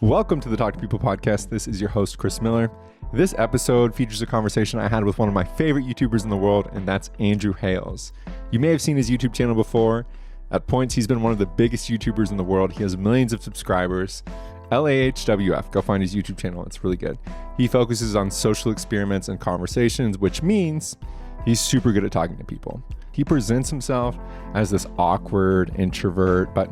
Welcome to the Talk to People podcast. This is your host, Chris Miller. This episode features a conversation I had with one of my favorite YouTubers in the world, and that's Andrew Hales. You may have seen his YouTube channel before. At points, he's been one of the biggest YouTubers in the world. He has millions of subscribers. LAHWF, go find his YouTube channel. It's really good. He focuses on social experiments and conversations, which means he's super good at talking to people. He presents himself as this awkward introvert, but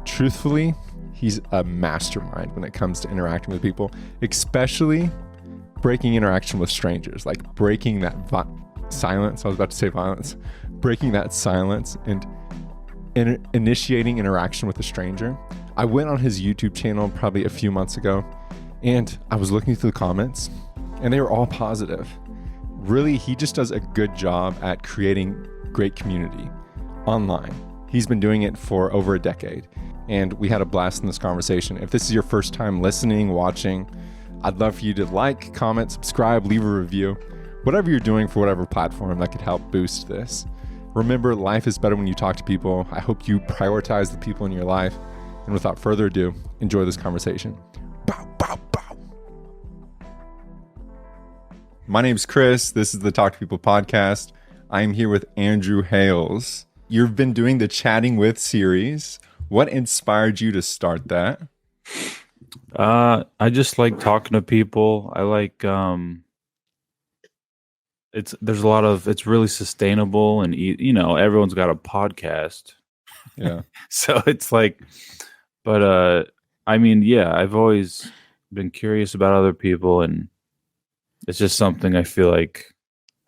truthfully, he's a mastermind when it comes to interacting with people, especially breaking interaction with strangers, like breaking that silence. I was about to say violence, breaking that silence and initiating interaction with a stranger. I went on his YouTube channel probably a few months ago, and I was looking through the comments, and they were all positive. Really, he just does a good job at creating great community online. He's been doing it for over a decade. And we had a blast in this conversation. If this is your first time listening, watching, I'd love for you to like, comment, subscribe, leave a review, whatever you're doing for whatever platform that could help boost this. Remember, life is better when you talk to people. I hope you prioritize the people in your life. And without further ado, enjoy this conversation. Bow, bow, bow. My name's Chris. This is the Talk to People podcast. I'm here with Andrew Hales. You've been doing the Chatting With series. What inspired you to start that? I just like talking to people. I like it's really sustainable, and everyone's got a podcast. Yeah. So it's like, but I've always been curious about other people, and it's just something I feel like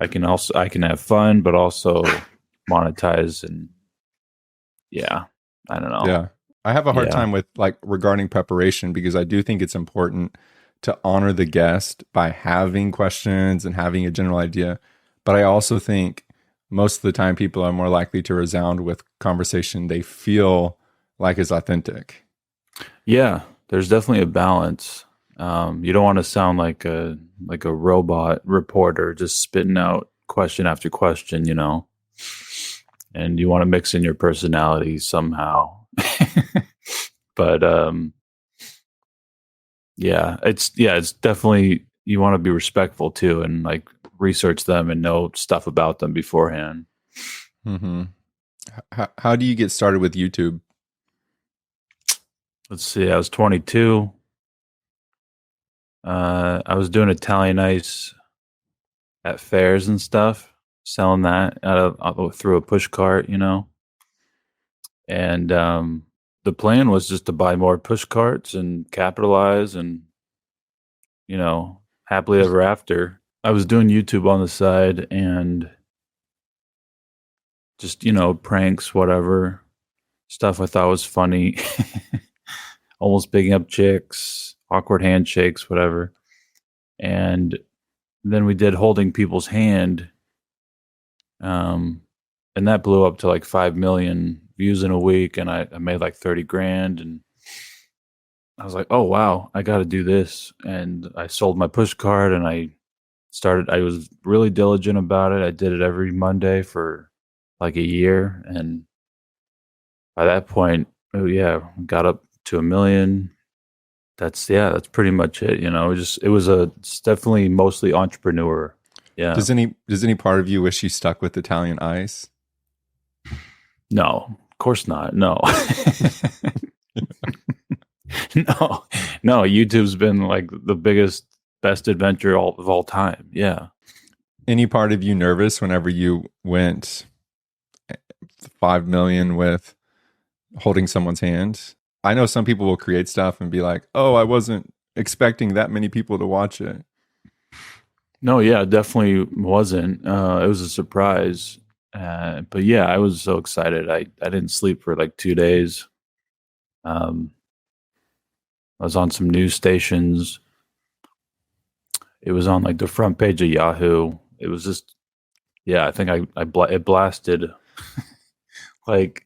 I can have fun, but also monetize, and I don't know. Yeah. I have a hard time with regarding preparation, because I do think it's important to honor the guest by having questions and having a general idea. But I also think most of the time people are more likely to resound with conversation they feel like is authentic. Yeah, there's definitely a balance. You don't want to sound like a robot reporter just spitting out question after question, and you want to mix in your personality somehow. But it's definitely, you want to be respectful too, and like research them and know stuff about them beforehand. Mm-hmm. How do you get started with YouTube? Let's see, I was 22. I was doing Italian ice at fairs and stuff, selling that through a push cart, and the plan was just to buy more push carts and capitalize, and happily ever after. I was doing YouTube on the side, and just pranks, whatever stuff I thought was funny. Almost picking up chicks, awkward handshakes, whatever. And then we did holding people's hand, and that blew up to like 5 million views in a week, and I made like 30 grand, and I was like, oh wow, I got to do this. And I sold my push cart, and I was really diligent about it. I did it every Monday for like a year, and by that point, got up to 1 million. That's pretty much it. It's definitely mostly entrepreneur. Yeah. Does any part of you wish you stuck with Italian ice? No, of course not. No. No. YouTube's been like the best adventure of all time. Yeah. Any part of you nervous whenever you went 5 million with holding someone's hand? I know some people will create stuff and be like, oh, I wasn't expecting that many people to watch it. No, yeah, definitely wasn't. It was a surprise. But yeah, I was so excited. I didn't sleep for like 2 days. I was on some news stations. It was on like the front page of Yahoo. It was just, I think it blasted. Like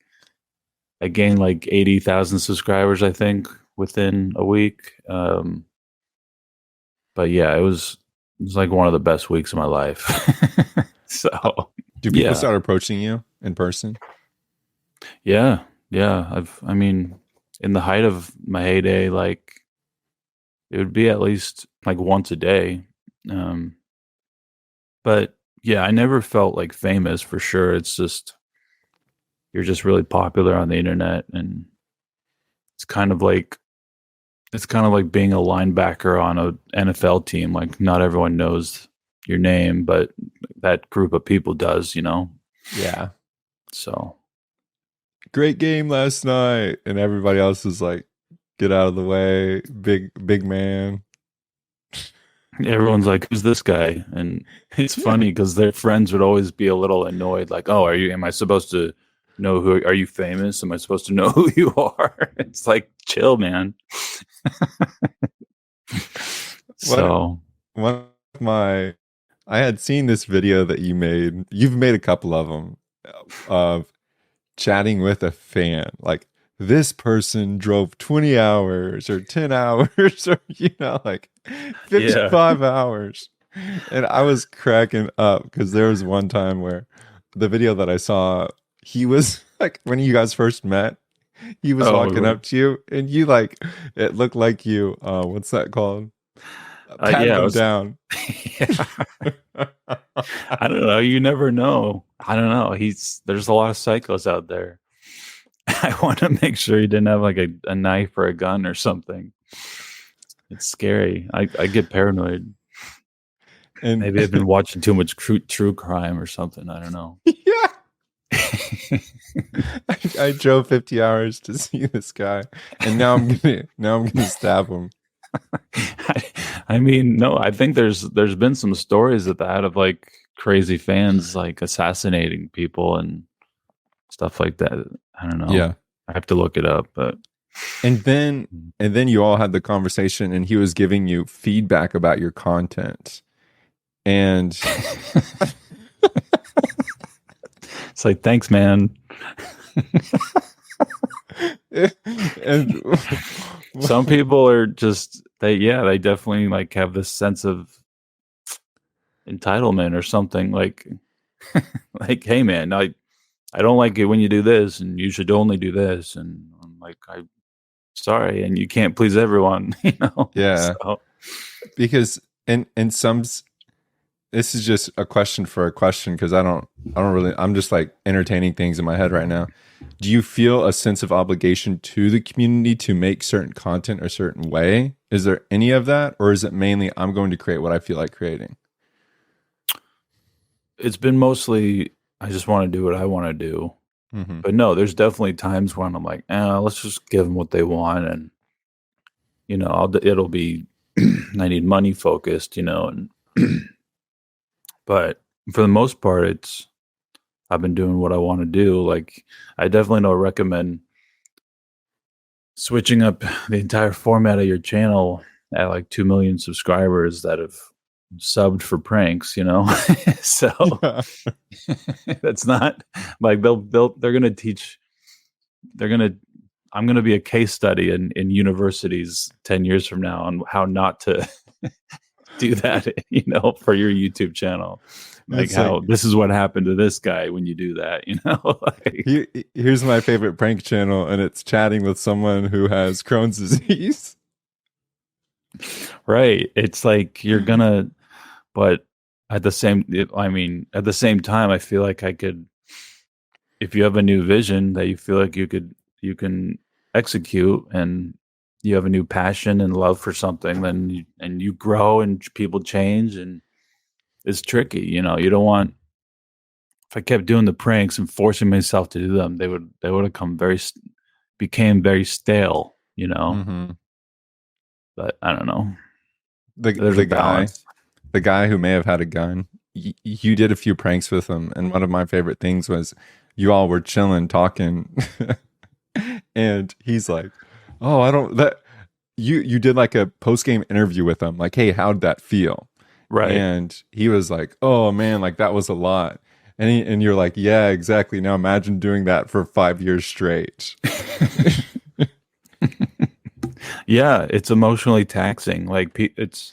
I gained like 80,000 subscribers, I think, within a week. But yeah, it was like one of the best weeks of my life. So do people start approaching you in person? Yeah. In the height of my heyday, like It would be at least like once a day. Um, but yeah, I never felt like famous for sure. It's just you're just really popular on the internet, and it's kind of like being a linebacker on a NFL team. Like not everyone knows your name, but that group of people does, you know? Yeah. So Great game last night. And everybody else is like, get out of the way. Big man. everyone's like, "Who's this guy?" And it's funny because their friends would always be a little annoyed, like, "Oh, am I supposed to know who? Are you famous? Am I supposed to know who you are?" It's like, chill, man. So One of my, I had seen this video that you made. You've made a couple of them of chatting with a fan. Like, this person drove 20 hours or 10 hours or, like 55 hours. And I was cracking up because there was one time where the video that I saw, he was like, when you guys first met, he was walking up to you and you like, it looked like you, what's that called? Patting him down. I don't know. You never know. I don't know. There's a lot of psychos out there. I want to make sure he didn't have like a knife or a gun or something. It's scary. I get paranoid. And maybe I've been watching too much true crime or something. I don't know. Yeah. I drove 50 hours to see this guy, and now I'm gonna stab him. I mean, no, I think there's been some stories of that, of like crazy fans like assassinating people and stuff like that. I don't know. Yeah, I have to look it up, but and then you all had the conversation, and he was giving you feedback about your content, and it's like, thanks, man. And some people are just they definitely like have this sense of entitlement or something, like like, hey man, I don't like it when you do this, and you should only do this, and I'm like, I'm sorry, and you can't please everyone, you know? Yeah. So. Because in some, this is just a question for a question, because I don't really, I'm just like entertaining things in my head right now. Do you feel a sense of obligation to the community to make certain content a certain way? Is there any of that, or is it mainly I'm going to create what I feel like creating? It's been mostly I just want to do what I want to do. Mm-hmm. But no, there's definitely times when I'm like, let's just give them what they want, and it'll be I need money focused, and but for the most part, I've been doing what I want to do. Like, I definitely don't recommend switching up the entire format of your channel at like 2 million subscribers that have subbed for pranks, so that's not like they're gonna teach. I'm gonna be a case study in universities 10 years from now on how not to do that, for your YouTube channel. Like, how this is what happened to this guy when you do that, like, here's my favorite prank channel, and it's chatting with someone who has Crohn's disease. Right. It's like you're gonna, but at the same time, I feel like I could, if you have a new vision that you feel like you can execute, and you have a new passion and love for something, then you grow and people change, and it's tricky. You don't want, if I kept doing the pranks and forcing myself to do them, they would have became very stale, Mm-hmm. But I don't know. The guy who may have had a gun, you did a few pranks with him, and one of my favorite things was you all were chilling, talking, and he's like, "Oh, I don't that." You did like a post-game interview with him, like, "Hey, how'd that feel?" Right. And he was like, "Oh man, like that was a lot." And you're like, "Yeah, exactly. Now imagine doing that for 5 years straight." Yeah, it's emotionally taxing. Like, it's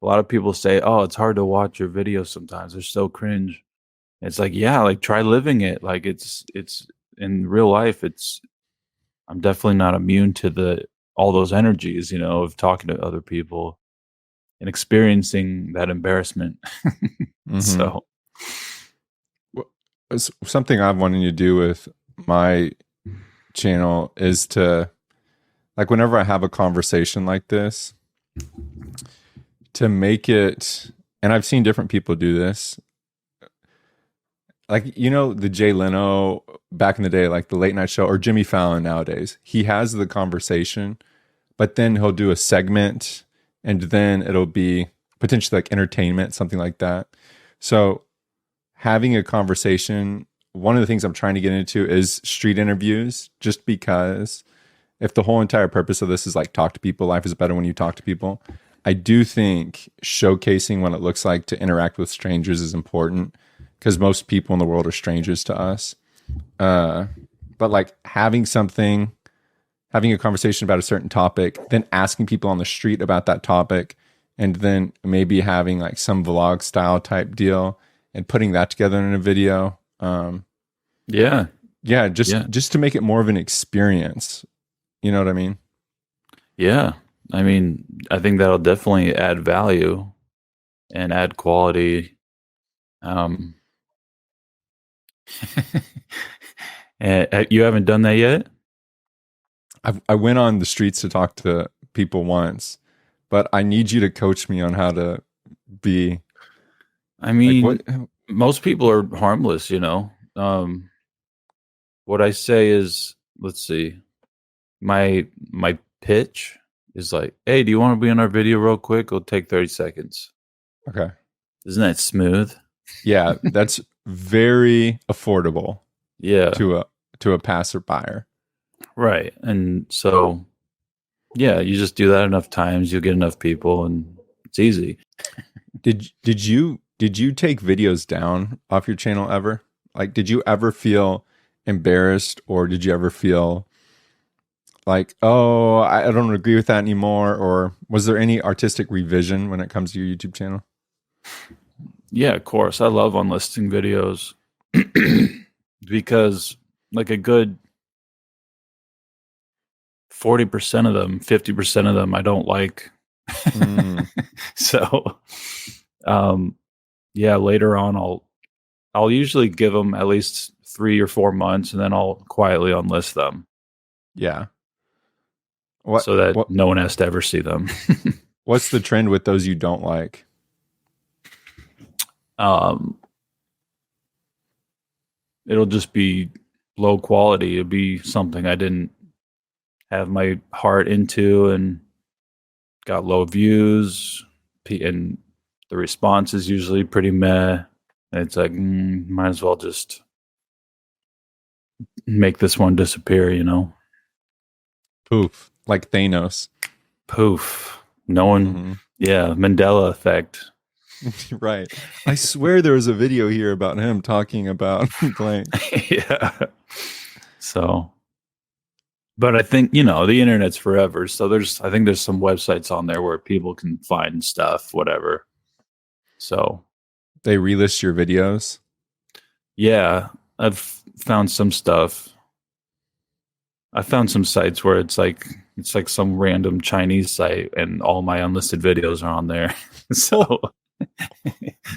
a lot of people say, "Oh, it's hard to watch your videos sometimes. They're so cringe." It's like, yeah, like, try living it. Like, it's in real life. I'm definitely not immune to all those energies, of talking to other people and experiencing that embarrassment. Mm-hmm. So, Something I've wanted to do with my channel is to, like, whenever I have a conversation like this, to make it, and I've seen different people do this, like, the Jay Leno back in the day, like the late night show, or Jimmy Fallon nowadays, he has the conversation, but then he'll do a segment, and then it'll be potentially like entertainment, something like that. So having a conversation, one of the things I'm trying to get into is street interviews, just because if the whole entire purpose of this is like talk to people, life is better when you talk to people. I do think showcasing what it looks like to interact with strangers is important, because most people in the world are strangers to us. But like having a conversation about a certain topic, then asking people on the street about that topic, and then maybe having like some vlog style type deal and putting that together in a video. Just to make it more of an experience. You know what I mean? yeah. I mean, I think that'll definitely add value and add quality. And you haven't done that yet? I went on the streets to talk to people once, but I need you to coach me on how to be. I mean, like, what? most people are harmless, what I say is, let's see, my pitch is like, hey, do you want to be in our video real quick? It'll take 30 seconds. Okay. Isn't that smooth? Yeah, that's very affordable. Yeah. To a passerby. Right. And so, yeah, you just do that enough times, you'll get enough people, and it's easy. Did you take videos down off your channel ever? Like, did you ever feel embarrassed, or did you ever feel like, oh, I don't agree with that anymore? Or was there any artistic revision when it comes to your YouTube channel? Yeah, of course. I love unlisting videos because like a good 40% of them, 50% of them I don't like. So, yeah, later on I'll usually give them at least 3 or 4 months, and then I'll quietly unlist them. Yeah. So that no one has to ever see them. What's the trend with those you don't like? It'll just be low quality. It'll be something I didn't have my heart into, and got low views, and the response is usually pretty meh. And it's like, might as well just make this one disappear, Poof, like Thanos. Poof. No one, yeah, Mandela effect. Right. I swear there was a video here about him talking about blank. Yeah. So, but I think, the internet's forever. So I think there's some websites on there where people can find stuff, whatever. So they relist your videos? Yeah, I've found some stuff. I found some sites where it's like some random Chinese site, and all my unlisted videos are on there. So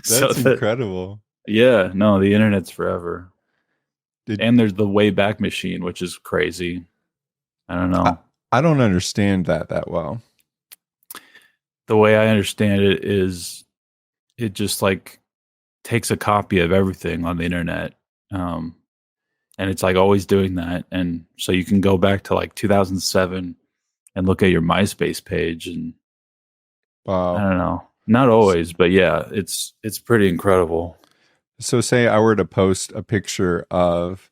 that's incredible. Yeah, no, the internet's forever. And there's the Wayback Machine, which is crazy. I don't know. I don't understand that well. The way I understand it is, it just like takes a copy of everything on the internet. And it's like always doing that. And so you can go back to like 2007 and look at your MySpace page, and wow. I don't know. Not always, but yeah, it's pretty incredible. So say I were to post a picture of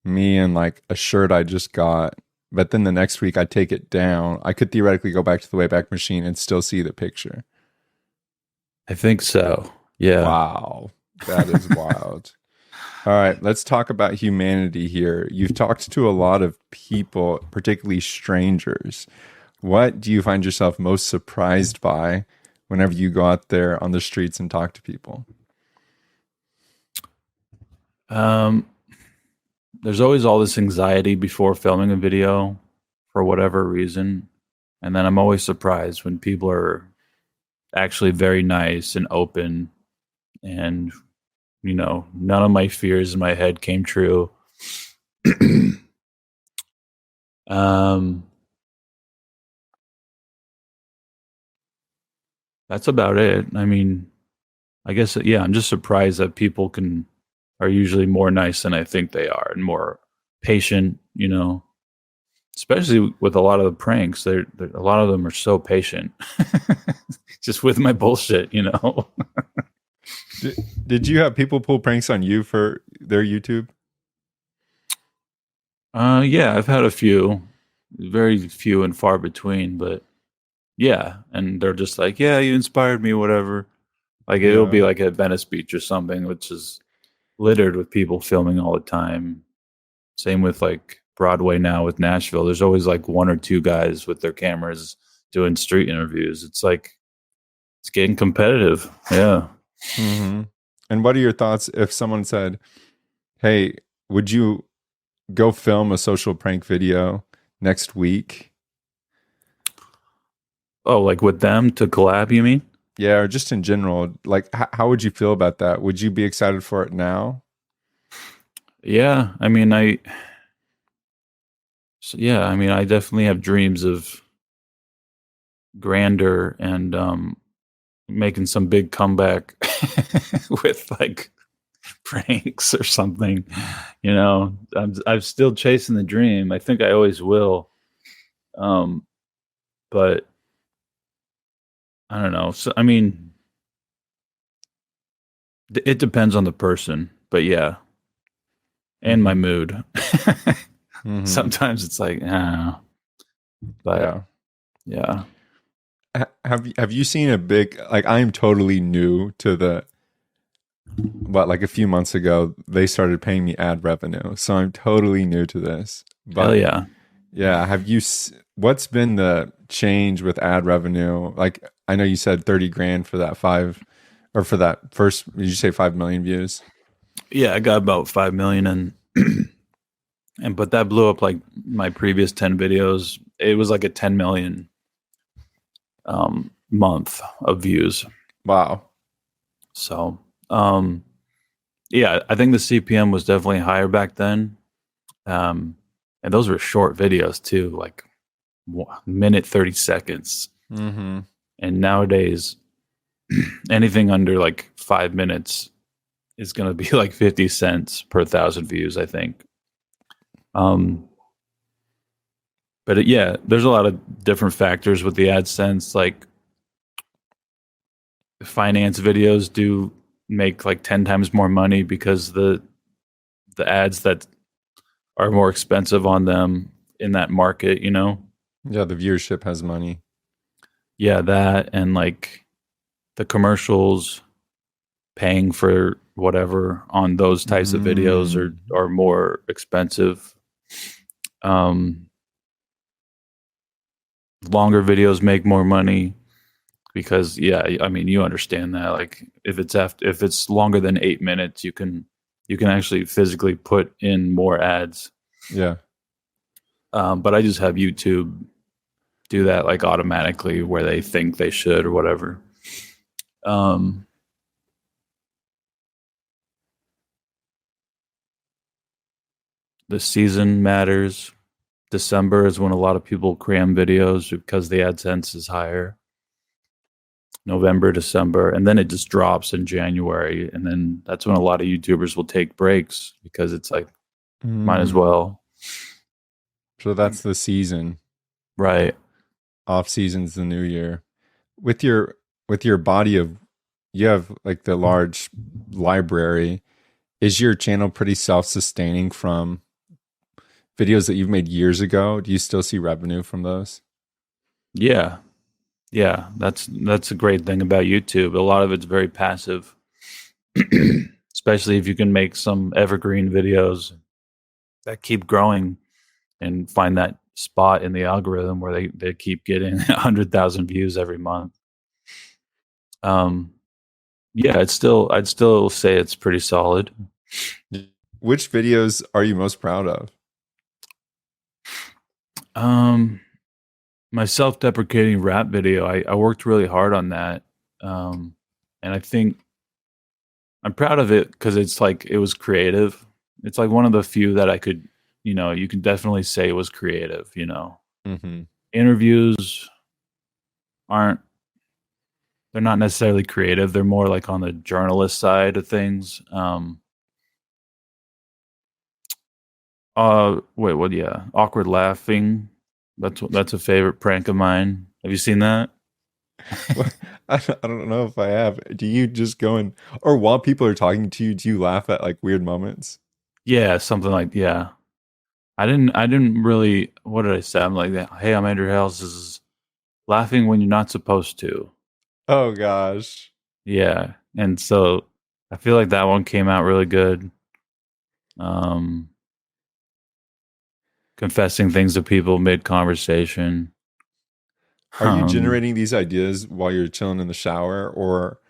me in like a shirt I just got, but then the next week I take it down, I could theoretically go back to the Wayback Machine and still see the picture. I think so. Yeah. Wow. That is wild. All right, let's talk about humanity here. You've talked to a lot of people, particularly strangers. What do you find yourself most surprised by whenever you go out there on the streets and talk to people? There's always all this anxiety before filming a video for whatever reason. And then I'm always surprised when people are actually very nice and open, and none of my fears in my head came true. um that's about it. I mean, I guess, yeah, I'm just surprised that people are usually more nice than I think they are, and more patient, especially with a lot of the pranks. A lot of them are so patient just with my bullshit. Did you have people pull pranks on you for their YouTube? Yeah, I've had a few, very few and far between, but yeah. And they're just like, yeah, you inspired me, whatever. Like, it'll Yeah. be like at Venice Beach or something, which is littered with people filming all the time. Same with like Broadway now with Nashville. There's always like one or two guys with their cameras doing street interviews. It's like, it's getting competitive. Yeah. Mm-hmm. And what are your thoughts if someone said, hey, would you go film a social prank video next week? Oh, like with them to collab, you mean? Yeah, or just in general. Like, how would you feel about that? Would you be excited for it now? Yeah. I definitely have dreams of grandeur and making some big comeback with like pranks or something. I'm still chasing the dream. I think I always will. But I don't know. So, I mean, it depends on the person, but yeah, and my mood. Mm-hmm. Sometimes it's like, but yeah. Have you seen a big, like, I'm totally new to like a few months ago they started paying me ad revenue, so I'm totally new to this. Hell But yeah. yeah, what's been the change with ad revenue? Like, I know you said 30 grand for that for that first, did you say 5 million views? Yeah, I got about 5 million, but that blew up like my previous 10 videos. It was like a 10 million month of views. Wow. So, yeah, I think the CPM was definitely higher back then. And those were short videos too, like minute 30 seconds. Mm-hmm. And nowadays, anything under like 5 minutes is going to be like 50 cents per 1,000 views, I think. But yeah, there's a lot of different factors with the AdSense. Like, finance videos do make like 10 times more money because the ads that are more expensive on them in that market, Yeah, the viewership has money. Yeah, that, and like the commercials paying for whatever on those types of videos are more expensive. Longer videos make more money because, yeah, I mean, you understand that. Like, if it's longer than 8 minutes, you can actually physically put in more ads. Yeah. But I just have YouTube do that like automatically where they think they should or whatever. The season matters. December is when a lot of people cram videos because the AdSense is higher. November, December, and then it just drops in January, and then that's when a lot of YouTubers will take breaks because it's like, might as well. So that's the season. Right. Off season's the new year. With your body of, you have like the large library. Is your channel pretty self-sustaining from videos that you've made years ago? Do you still see revenue from those? Yeah. Yeah. That's a great thing about YouTube. A lot of it's very passive, especially if you can make some evergreen videos that keep growing and find that spot in the algorithm where they keep getting 100,000 views every month. Yeah, I'd still say it's pretty solid. Which videos are you most proud of? my self-deprecating rap video, I worked really hard on that. And I think I'm proud of it because it's like it was creative. It's like one of the few that I could, you can definitely say it was creative. Mm-hmm. Interviews aren't, they're not necessarily creative. They're more like on the journalist side of things. Wait, what? Yeah, awkward laughing. That's a favorite prank of mine. Have you seen that? Well, I don't know if I have. Do you just go and, or while people are talking to you, do you laugh at like weird moments? Yeah, something like yeah. I didn't really. What did I say? I'm like, hey, I'm Andrew Hales. This is laughing when you're not supposed to. Oh gosh. Yeah, and so I feel like that one came out really good. Um, confessing things to people mid conversation. Are you generating these ideas while you're chilling in the shower, or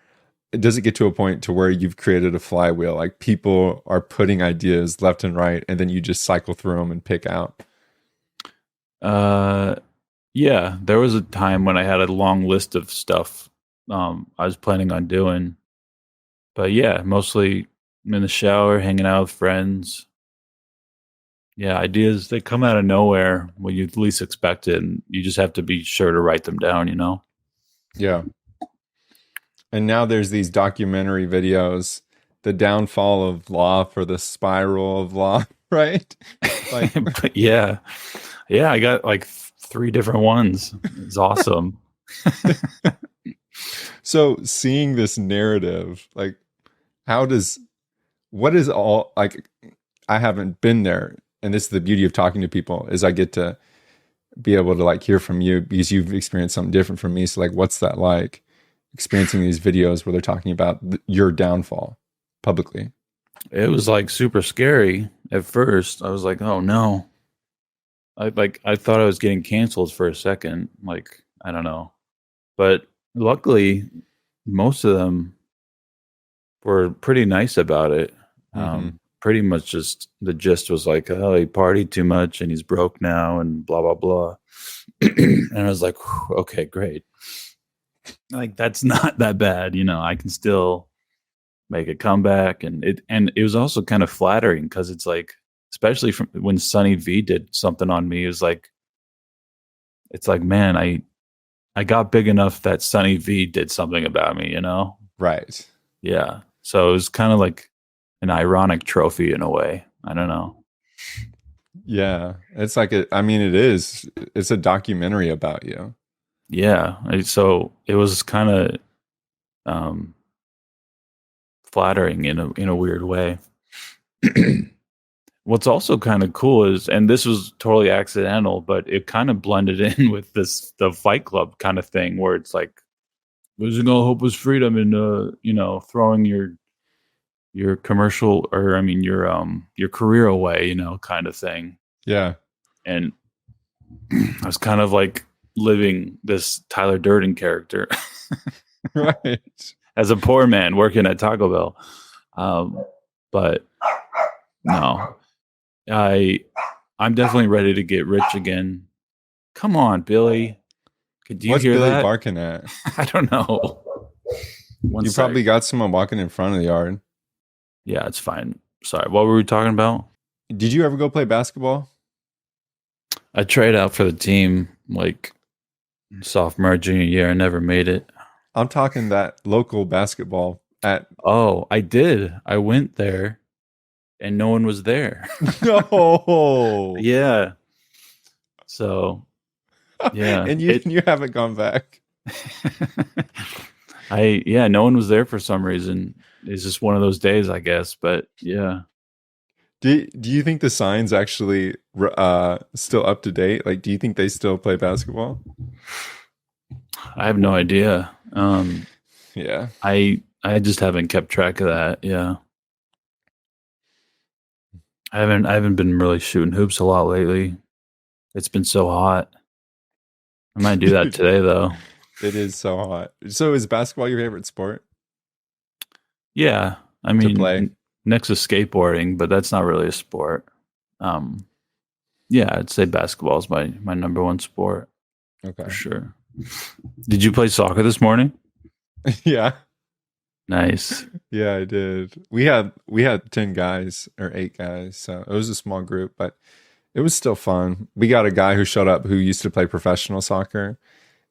does it get to a point to where you've created a flywheel? Like people are putting ideas left and right, and then you just cycle through them and pick out. Uh, yeah, there was a time when I had a long list of stuff I was planning on doing, but yeah, mostly I'm in the shower, hanging out with friends. Yeah, ideas they come out of nowhere when you least expect it, and you just have to be sure to write them down. Yeah. And now there's these documentary videos, the downfall of law for the spiral of law, right? Like, But yeah, I got like three different ones. It's awesome. so seeing this narrative, like, what is all, like, I haven't been there. And this is the beauty of talking to people is I get to be able to like hear from you because you've experienced something different from me. So like, what's that like experiencing these videos where they're talking about your downfall publicly? It was like super scary at first. I was like, "Oh no!" I thought I was getting canceled for a second. Like I don't know, but luckily, most of them were pretty nice about it. Mm-hmm. Pretty much just the gist was like, "Oh, he partied too much and he's broke now," and blah blah blah. And I was like, "Okay, great." Like that's not that bad, I can still make a comeback, and it was also kind of flattering because it's like, especially from when Sunny V did something on me, it's like, man, I got big enough that Sunny V did something about me. Right. Yeah, so it was kind of like an ironic trophy in a way. I don't know. Yeah. It's like, I mean, it's a documentary about you. Yeah, so it was kind of um flattering in a weird way. What's also kind of cool is, and this was totally accidental, but it kind of blended in with the Fight Club kind of thing, where it's like losing all hope was freedom, and throwing your commercial, or I mean your career away, kind of thing. Yeah. And I was kind of like living this Tyler Durden character Right. as a poor man working at Taco Bell. But no, I'm definitely ready to get rich again. Come on, Billy. Do you What's hear Billy that? barking at? I don't know. You probably got someone walking in front of the yard. Yeah, it's fine. Sorry, what were we talking about? Did you ever go play basketball? I tried out for the team like sophomore, junior year. I never made it. I'm talking that local basketball at. Oh, I did. I went there and no one was there. No. Yeah. So, yeah. And you haven't gone back. No one was there for some reason. It's just one of those days, I guess. But yeah. Do you think the sign's actually still up to date? Like, do you think they still play basketball? I have no idea. Yeah. I just haven't kept track of that. Yeah. I haven't been really shooting hoops a lot lately. It's been so hot. I might do that today though. It is so hot. So is basketball your favorite sport? Yeah. I To mean, play? next to skateboarding, but that's not really a sport. Yeah, I'd say basketball is my number one sport. for Okay. sure. Did you play soccer this morning? Yeah. Nice. Yeah, I did. We had 10 guys or 8 guys, so it was a small group, but it was still fun. We got a guy who showed up who used to play professional soccer,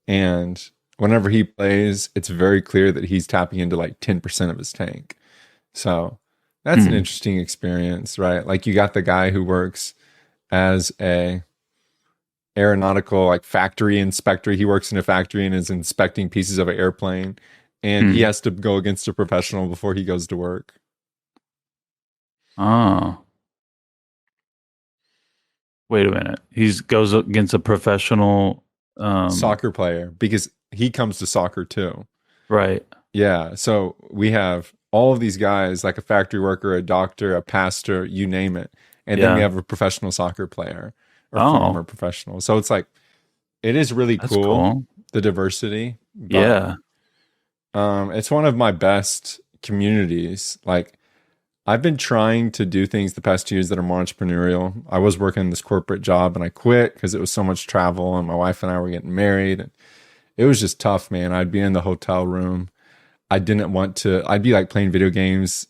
and whenever he plays, it's very clear that he's tapping into like 10% of his tank. So that's an Hmm. interesting experience, right? Like you got the guy who works as a aeronautical like factory inspector. He works in a factory and is inspecting pieces of an airplane, and he Hmm. has to go against a professional before he goes to work. Oh, wait a minute. He goes against a professional. Soccer player because he comes to soccer too. Right. Yeah. So we have all of these guys, like a factory worker, a doctor, a pastor, you name it. And then we Yeah. have a professional soccer player or former Oh, professional. So it's like, it is really that's cool, cool. the diversity, but Yeah. it's one of my best communities. Like, I've been trying to do things the past 2 years that are more entrepreneurial. I was working this corporate job and I quit because it was so much travel and my wife and I were getting married. And it was just tough, man. I'd be in the hotel room. I didn't want to, I'd be like playing video games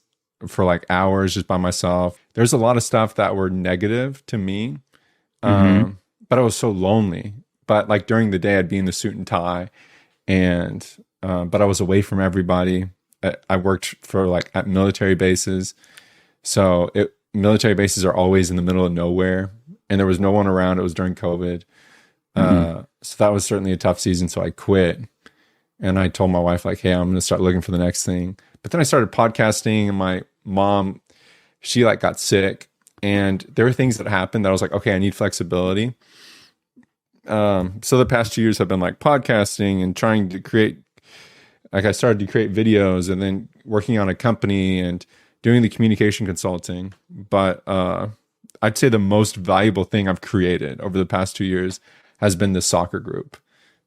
for like hours just by myself. There's a lot of stuff that were negative to me, Mm-hmm. but I was so lonely. But like during the day, I'd be in the suit and tie, and but I was away from everybody. I worked for like at military bases, so military bases are always in the middle of nowhere, and there was no one around. It was during COVID, Mm-hmm. so that was certainly a tough season. So I quit, and I told my wife like, "Hey, I'm going to start looking for the next thing." But then I started podcasting, and my mom, she like got sick, and there were things that happened that I was like, "Okay, I need flexibility." So the past 2 years have been like podcasting and trying to create, like I started to create videos and then working on a company and doing the communication consulting. But I'd say the most valuable thing I've created over the past 2 years has been the soccer group,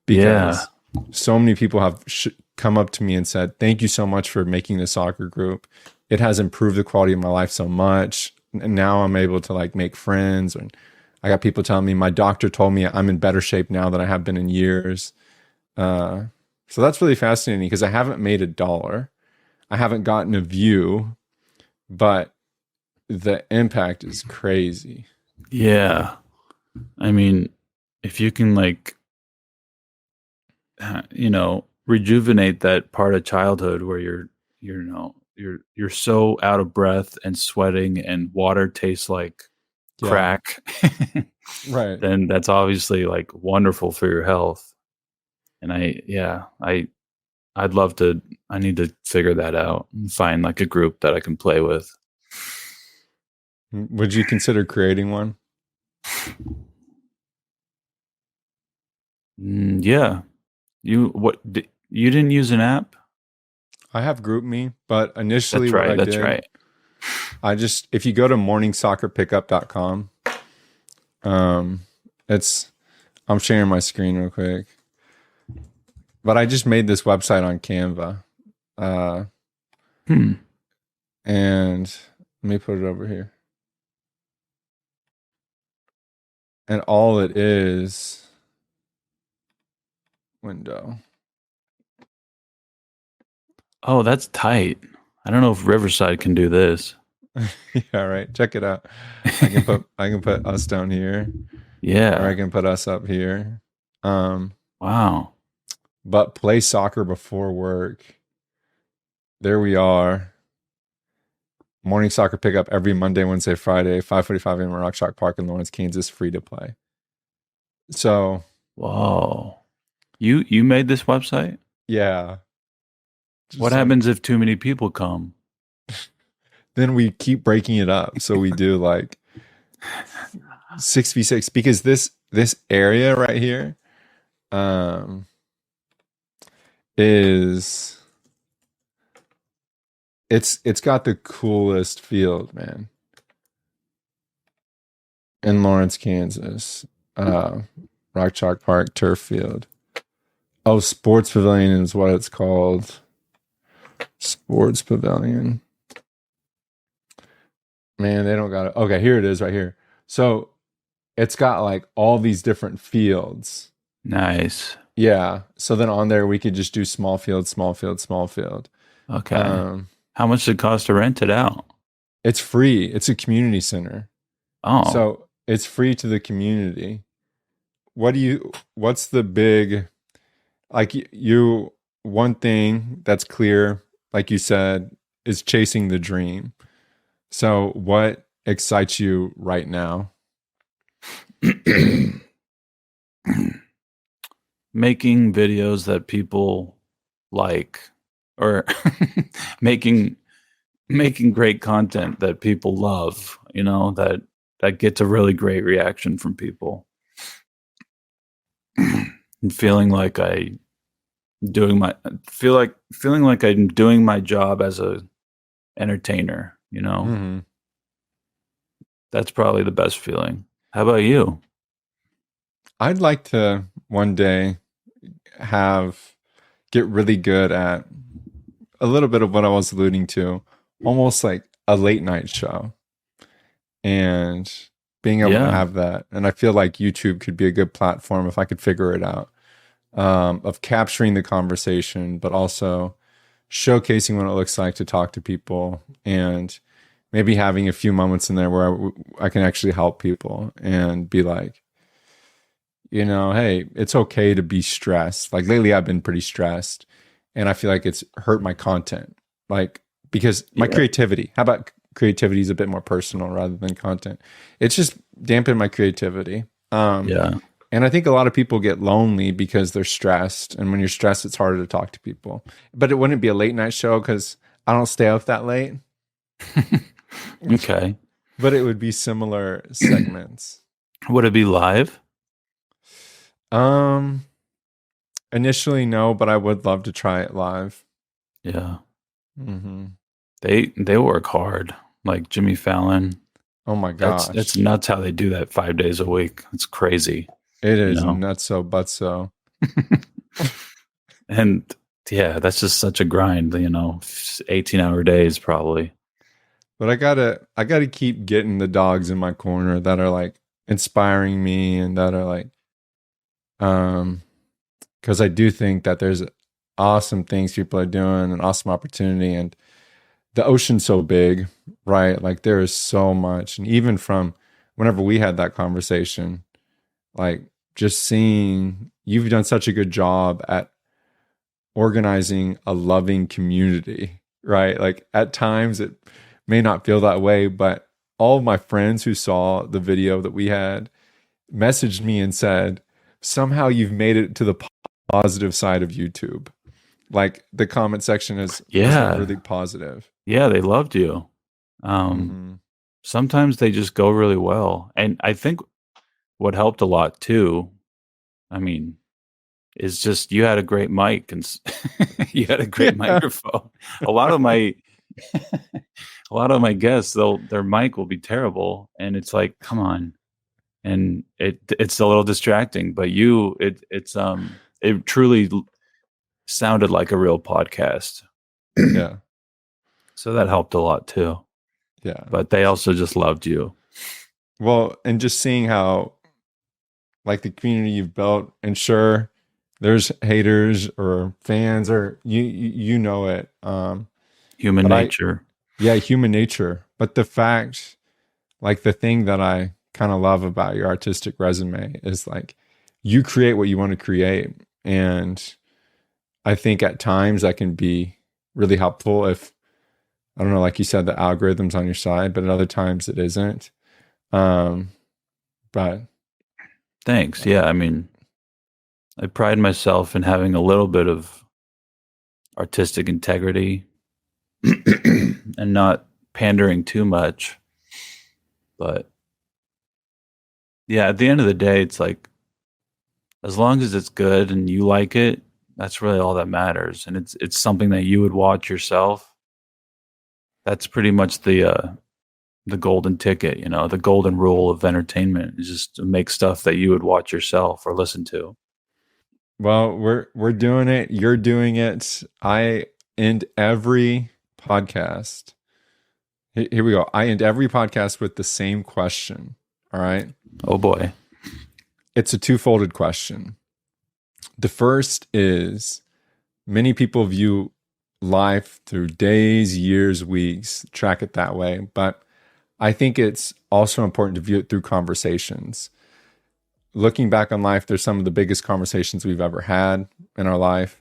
Yeah. because so many people have come up to me and said, "Thank you so much for making this soccer group. It has improved the quality of my life so much. And now I'm able to like make friends." And I got people telling me, "My doctor told me I'm in better shape now than I have been in years." Uh, so that's really fascinating because I haven't made $1. I haven't gotten a view, but the impact is crazy. Yeah. I mean, if you can like, rejuvenate that part of childhood where you're so out of breath and sweating and water tastes like Yeah. crack, Right. then that's obviously like wonderful for your health. And I'd love to. I need to figure that out and find like a group that I can play with. Would you consider creating one? Yeah. You didn't use an app? I have GroupMe, but initially That's what right. I That's did, right. if you go to morningsoccerpickup.com, um, it's, I'm sharing my screen real quick, but I just made this website on Canva. Uh, Hmm. and let me put it over here. And all it is, window. Oh, that's tight. I don't know if Riverside can do this. Yeah, right. Check it out. I can put us down here, or I Yeah. can put us up here. Um, Wow. but play soccer before work. There we are. Morning soccer pickup every Monday, Wednesday, Friday, 5:45 a.m. at Rock Chalk Park in Lawrence, Kansas, free to play. So Whoa. You made this website? yeah, What just like, happens if too many people come? then we keep breaking it up. So we do like 6v6, because this area right here um is, it's got the coolest field, man, in Lawrence, Kansas. Uh Rock Chalk Park turf field. Oh, Sports Pavilion is what it's called. Sports Pavilion. Man, they don't got it. Okay, here it is right here. So it's got like all these different fields. Nice. Yeah. So then on there we could just do small field, small field, small field. Okay. How much did it cost to rent it out? It's free. It's a community center. Oh, So it's free to the community. What's the big, like you, one thing that's clear, like you said, is chasing the dream. So what excites you right now? making videos that people like, or making great content that people love, that gets a really great reaction from people. And feeling like I'm doing my job as a entertainer, Mm-hmm. That's probably the best feeling. How about you? I'd like to one day get really good at a little bit of what I was alluding to, almost like a late night show, and being able to Yeah. have that. And I feel like YouTube could be a good platform if I could figure it out, of capturing the conversation, but also showcasing what it looks like to talk to people, and maybe having a few moments in there where I can actually help people and be like, hey, it's okay to be stressed. Like lately I've been pretty stressed and I feel like it's hurt my content. Like, because my Yeah. creativity, how about creativity is a bit more personal rather than content? It's just dampened my creativity. Yeah. And I think a lot of people get lonely because they're stressed. And when you're stressed, it's harder to talk to people. But it wouldn't be a late night show because I don't stay up that late. Okay. But it would be similar segments. Would it be live? Initially, no, but I would love to try it live. Yeah. Mm-hmm. They work hard. Like Jimmy Fallon. Oh my gosh. That's nuts how they do that 5 days a week. It's crazy. It is nuts so but so. And yeah, that's just such a grind, 18-hour days probably. But I gotta keep getting the dogs in my corner that are like inspiring me and that are like, because I do think that there's awesome things people are doing, an awesome opportunity, and the ocean's so big, right? Like there is so much. And even from whenever we had that conversation, like just seeing you've done such a good job at organizing a loving community, right? Like at times it may not feel that way, but all of my friends who saw the video that we had messaged me and said, somehow you've made it to the positive side of YouTube. Like the comment section was like really positive. Yeah, they loved you. Mm-hmm. Sometimes they just go really well. And I think what helped a lot too, I mean, is just you had a great mic and you had a great microphone. A lot of my guests, their mic will be terrible, and it's like, come on, and it's a little distracting. But it truly sounded like a real podcast. Yeah. So that helped a lot too. Yeah. But they also just loved you. Well, and just seeing how like the community you've built, and sure, there's haters or fans or you know it. Human nature. Human nature. But the fact, like the thing that I kind of love about your artistic resume is like you create what you want to create. And I think at times that can be really helpful if, I don't know, like you said, the algorithm's on your side, but at other times it isn't. But thanks. Yeah. I mean, I pride myself in having a little bit of artistic integrity and not pandering too much. But yeah, at the end of the day, it's like, as long as it's good and you like it, that's really all that matters. And it's something that you would watch yourself. That's pretty much the golden ticket, the golden rule of entertainment is just to make stuff that you would watch yourself or listen to. Well, we're doing it. You're doing it. I end every podcast. Here we go. I end every podcast with the same question. All right. Oh boy. It's a two-folded question. The first is many people view life through days, years, weeks, track it that way. But I think it's also important to view it through conversations. Looking back on life, there's some of the biggest conversations we've ever had in our life.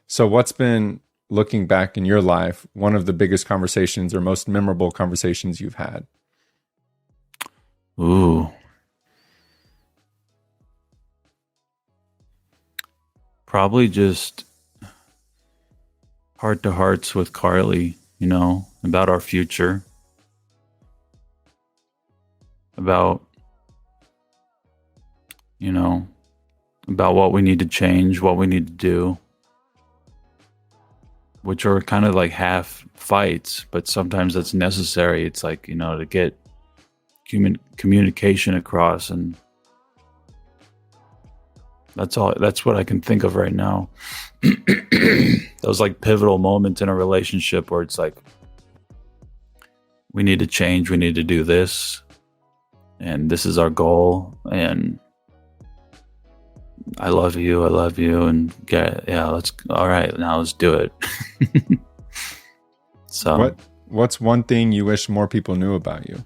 So what's been, looking back in your life, one of the biggest conversations or most memorable conversations you've had? Ooh. Probably just heart to hearts with Carly, about our future, about, about what we need to change, what we need to do, which are kind of like half fights, but sometimes that's necessary. It's like, to get communication across, and that's what I can think of right now. Those like pivotal moments in a relationship where it's like, we need to change, we need to do this, and this is our goal, and I love you, and all right, now let's do it. So what's one thing you wish more people knew about you?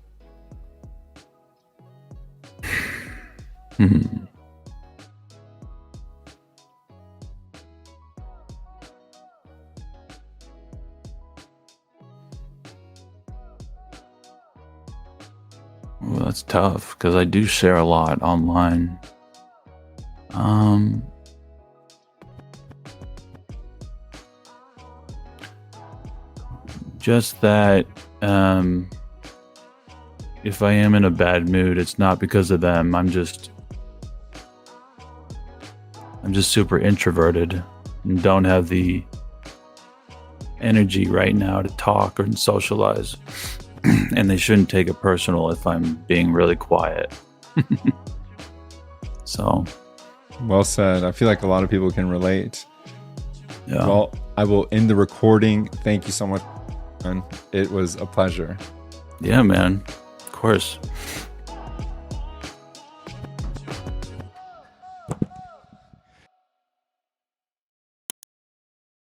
Well, that's tough because I do share a lot online. Just that if I am in a bad mood, it's not because of them. I'm just super introverted and don't have the energy right now to talk or socialize. And they shouldn't take it personal if I'm being really quiet. So. Well said. I feel like a lot of people can relate. Yeah. Well, I will end the recording. Thank you so much, man. It was a pleasure. Yeah, man. Of course.